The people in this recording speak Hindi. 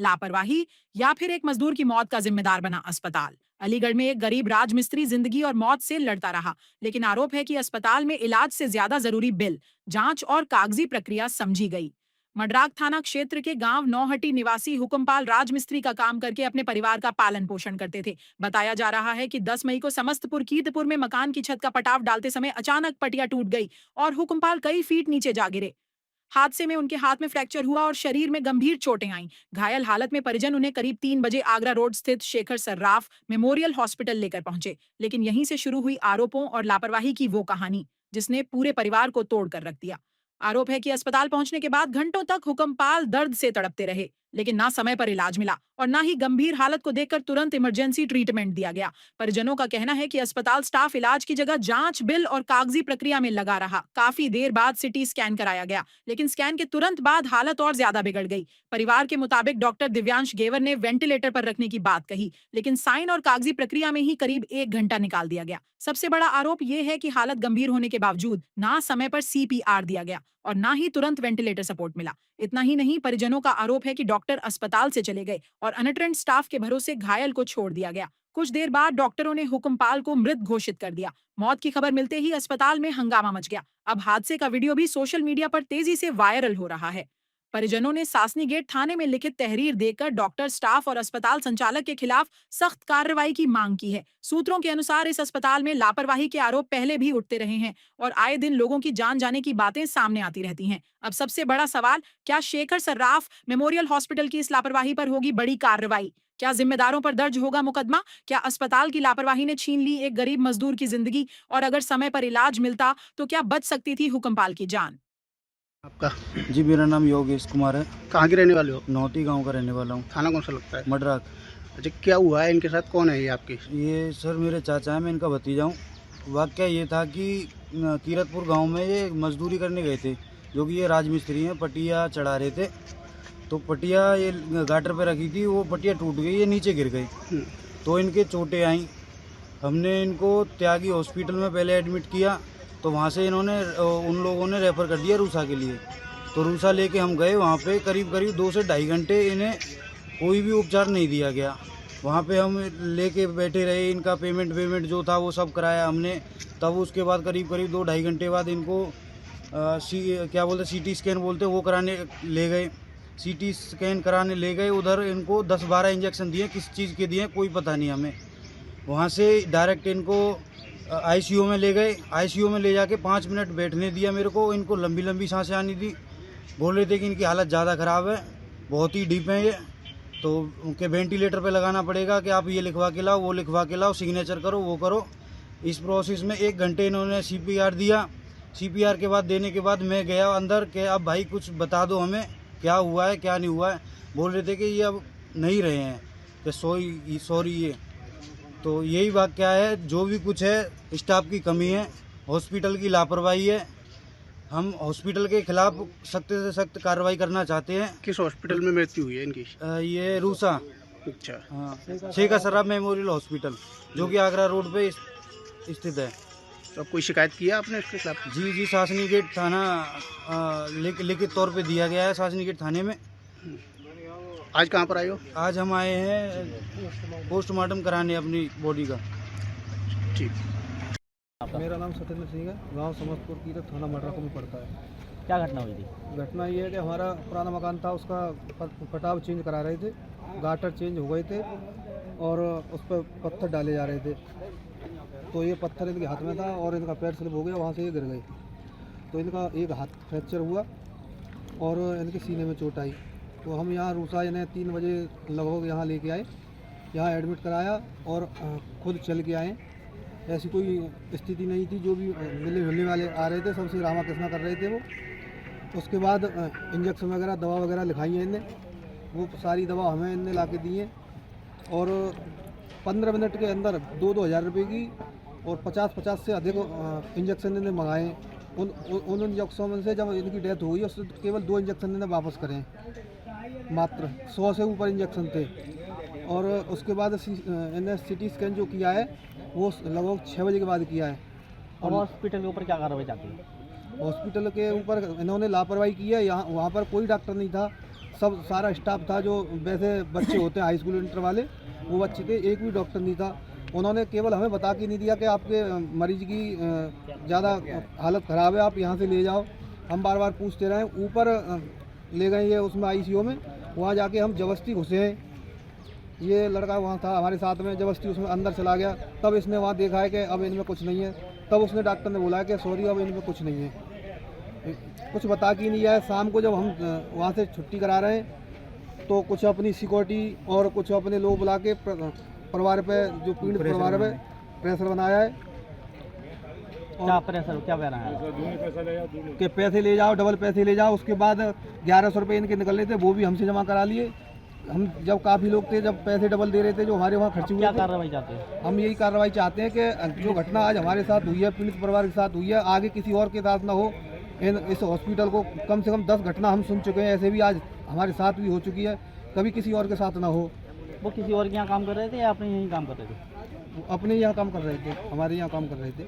लापरवाही या फिर एक मजदूर की मौत का जिम्मेदार बना अस्पताल। अलीगढ़ में एक गरीब राजमिस्त्री जिंदगी और मौत से लड़ता रहा, लेकिन आरोप है कि अस्पताल में इलाज से ज्यादा जरूरी बिल, जांच और कागजी प्रक्रिया समझी गई। मडराक थाना क्षेत्र के गांव नौहटी निवासी हुकुमपाल राजमिस्त्री का काम करके अपने परिवार का पालन पोषण करते थे। बताया जा रहा है कि 10 मई को समस्तपुर कीर्तपुर में मकान की छत का पटाव डालते समय अचानक पटिया टूट गई और हुकुमपाल कई फीट नीचे जा गिरे। हादसे में उनके हाथ में फ्रैक्चर हुआ और शरीर में गंभीर चोटें आईं। घायल हालत में परिजन उन्हें करीब 3 बजे आगरा रोड स्थित शेखर सर्राफ मेमोरियल हॉस्पिटल लेकर पहुंचे, लेकिन यहीं से शुरू हुई आरोपों और लापरवाही की वो कहानी जिसने पूरे परिवार को तोड़ कर रख दिया। आरोप है कि अस्पताल पहुंचने के बाद घंटों तक हुक्मपाल दर्द से तड़पते रहे, लेकिन ना समय पर इलाज मिला और ना ही गंभीर हालत को देखकर तुरंत इमरजेंसी ट्रीटमेंट दिया गया। परिजनों का कहना है कि अस्पताल स्टाफ इलाज की जगह जांच, बिल और कागजी प्रक्रिया में लगा रहा। काफी देर बाद सिटी स्कैन कराया गया, लेकिन स्कैन के तुरंत बाद हालत और ज्यादा बिगड़ गई। परिवार के मुताबिक डॉक्टर दिव्यांश गेवर ने वेंटिलेटर पर रखने की बात कही, लेकिन साइन और कागजी प्रक्रिया में ही करीब 1 घंटा निकाल दिया गया। सबसे बड़ा आरोप यह है कि हालत गंभीर होने के बावजूद ना समय पर सीपीआर दिया गया और ना ही तुरंत वेंटिलेटर सपोर्ट मिला। इतना ही नहीं, परिजनों का आरोप है कि डॉक्टर अस्पताल से चले गए और अनट्रेंड स्टाफ के भरोसे घायल को छोड़ दिया गया। कुछ देर बाद डॉक्टरों ने हुक्मपाल को मृत घोषित कर दिया। मौत की खबर मिलते ही अस्पताल में हंगामा मच गया। अब हादसे का वीडियो भी सोशल मीडिया पर तेजी से वायरल हो रहा है। परिजनों ने सासनी गेट थाने में लिखित तहरीर देकर डॉक्टर, स्टाफ और अस्पताल संचालक के खिलाफ सख्त कार्रवाई की मांग की है। सूत्रों के अनुसार इस अस्पताल में लापरवाही के आरोप पहले भी उठते रहे हैं और आए दिन लोगों की जान जाने की बातें सामने आती रहती हैं। अब सबसे बड़ा सवाल, क्या शेखर सर्राफ मेमोरियल हॉस्पिटल की इस लापरवाही पर होगी बड़ी कार्रवाई? क्या जिम्मेदारों पर दर्ज होगा मुकदमा? क्या अस्पताल की लापरवाही ने छीन ली एक गरीब मजदूर की जिंदगी? और अगर समय पर इलाज मिलता तो क्या बच सकती थी हुक्मपाल की जान? आपका? जी, मेरा नाम योगेश कुमार है। कहाँ के रहने वाले हो? नौती गांव का रहने वाला हूँ। थाना कौन सा लगता है? मडराक। अच्छा, क्या हुआ है? इनके साथ कौन है ये आपके? ये सर मेरे चाचा है, मैं इनका भतीजा हूँ। वाकया ये था कि कीरतपुर गांव में ये मजदूरी करने गए थे, जो कि ये राजमिस्त्री हैं, पटिया चढ़ा रहे थे। तो पटिया ये गाटर पे रखी थी, वो पटिया टूट गई, ये नीचे गिर गई। तो इनके चोटें आई। हमने इनको त्यागी हॉस्पिटल में पहले एडमिट किया, तो वहाँ से इन्होंने उन लोगों ने रेफ़र कर दिया रूसा के लिए। तो रूसा लेके हम गए, वहाँ पे करीब 2 से ढाई घंटे इन्हें कोई भी उपचार नहीं दिया गया। वहाँ पे हम लेके बैठे रहे, इनका पेमेंट जो था वो सब कराया हमने। तब उसके बाद करीब 2 ढाई घंटे बाद इनको सीटी स्कैन बोलते वो कराने ले गए। सीटी स्कैन कराने ले गए, उधर इनको 10-12 इंजेक्शन दिए, किस चीज़ के दिए कोई पता नहीं हमें। वहाँ से डायरेक्ट इनको आईसीयू में ले गए। आईसीयू में ले जाके 5 मिनट बैठने दिया मेरे को। इनको लंबी लंबी सांसें आनी दी। बोल रहे थे कि इनकी हालत ज़्यादा ख़राब है, बहुत ही डीप है ये, तो उनके वेंटिलेटर पे लगाना पड़ेगा कि आप ये लिखवा के लाओ, वो लिखवा के लाओ, सिग्नेचर करो, वो करो। इस प्रोसेस में 1 घंटे इन्होंने सीपीआर दिया। सीपीआर के बाद देने के बाद मैं गया अंदर कि अब भाई कुछ बता दो हमें, क्या हुआ है क्या नहीं हुआ है। बोल रहे थे कि ये अब नहीं रहे हैं, कि सॉरी ये। तो यही बात क्या है, जो भी कुछ है स्टाफ की कमी है, हॉस्पिटल की लापरवाही है। हम हॉस्पिटल के खिलाफ सख्त से सख्त कार्रवाई करना चाहते हैं। किस हॉस्पिटल में मृत्यु हुई है इनकी? ये रूसा, अच्छा, हाँ, शेखर सर्राफ मेमोरियल हॉस्पिटल, जो कि आगरा रोड पे स्थित है। तो अब कोई शिकायत किया आपने इसके खिलाफ? जी, सासनी गेट थाना लिखित तौर पे दिया गया है, सासनी गेट थाने में। आज कहाँ पर आए हो? आज हम आए हैं पोस्टमार्टम कराने अपनी बॉडी का। ठीक। मेरा नाम सत्येंद्र सिंह है, गांव समस्तपुर की थाना मडराक में पड़ता है। क्या घटना हुई थी? घटना ये है कि हमारा पुराना मकान था, उसका पटाव चेंज करा रहे थे, गाटर चेंज हो गए थे और उस पर पत्थर डाले जा रहे थे। तो ये पत्थर इनके हाथ में था और इनका पैर स्लिप हो गया, वहाँ से ये गिर गए। तो इनका एक हाथ फ्रैक्चर हुआ और इनके सीने में चोट आई। तो हम यहाँ रूसा इन्हें 3 बजे लगभग यहाँ लेके आए, यहाँ एडमिट कराया और खुद चल के आए। ऐसी कोई स्थिति नहीं थी, जो भी मिलने वाले आ रहे थे सबसे रामा कृष्णा कर रहे थे वो। उसके बाद इंजेक्शन वगैरह, दवा वगैरह लिखाई है इन्हें, वो सारी दवा हमें इन्हें ला के दी है और 15 मिनट के अंदर 2-2 हज़ार रुपये की और 50-50 से अधिक इंजेक्शन इन्हें मंगाए। उन इंजेक्शनों से जब इनकी डेथ हुई उससे केवल 2 इंजेक्शन इन्हें वापस करें, मात्र 100 से ऊपर इंजेक्शन थे। और उसके बाद इन्हें सिटी स्कैन जो किया है वो लगभग 6 बजे के बाद किया है। और हॉस्पिटल के ऊपर क्या कार्रवाई चाहती है? हॉस्पिटल के ऊपर इन्होंने लापरवाही की है। यहाँ वहाँ पर कोई डॉक्टर नहीं था, सब सारा स्टाफ था, जो वैसे बच्चे होते हैं हाई स्कूल इंटर वाले, वो बच्चे थे, एक भी डॉक्टर नहीं था। उन्होंने केवल हमें बता के नहीं दिया कि आपके मरीज की ज़्यादा हालत ख़राब है, आप यहाँ से ले जाओ। हम बार बार पूछते रहे, ऊपर ले गए ये उसमें ICU में, वहाँ जाके हम जबरदस्ती घुसे हैं। ये लड़का वहाँ था हमारे साथ में, जबरदस्ती उसमें अंदर चला गया। तब इसने वहाँ देखा है कि अब इनमें कुछ नहीं है, तब उसने डॉक्टर ने बोला है कि सॉरी अब इनमें कुछ नहीं है, कुछ बता के नहीं आया। शाम को जब हम वहाँ से छुट्टी करा रहे हैं तो कुछ अपनी सिक्योरिटी और कुछ अपने लोग बुला के परिवार पे, जो पीड़ित परिवार पे प्रेशर बनाया है। क्या प्रेशर क्या बना है? कि पैसे ले जाओ, डबल पैसे ले जाओ। उसके बाद 1100 रुपये इनके निकलने थे, वो भी हमसे जमा करा लिए। हम जब काफ़ी लोग थे, जब पैसे डबल दे रहे थे जो हमारे वहाँ खर्च हुए क्या थे। कार्रवाई चाहते हैं? हम यही कार्रवाई चाहते हैं कि जो घटना आज हमारे साथ हुई है, पीड़ित परिवार के साथ हुई है, आगे किसी और के साथ ना हो। इस हॉस्पिटल को कम से कम 10 घटना हम सुन चुके हैं, ऐसे भी आज हमारे साथ भी हो चुकी है, कभी किसी और के साथ ना हो। वो किसी और के यहाँ काम कर रहे थे या अपने यहीं काम कर रहे थे? अपने यहाँ काम कर रहे थे, हमारे यहाँ काम कर रहे थे।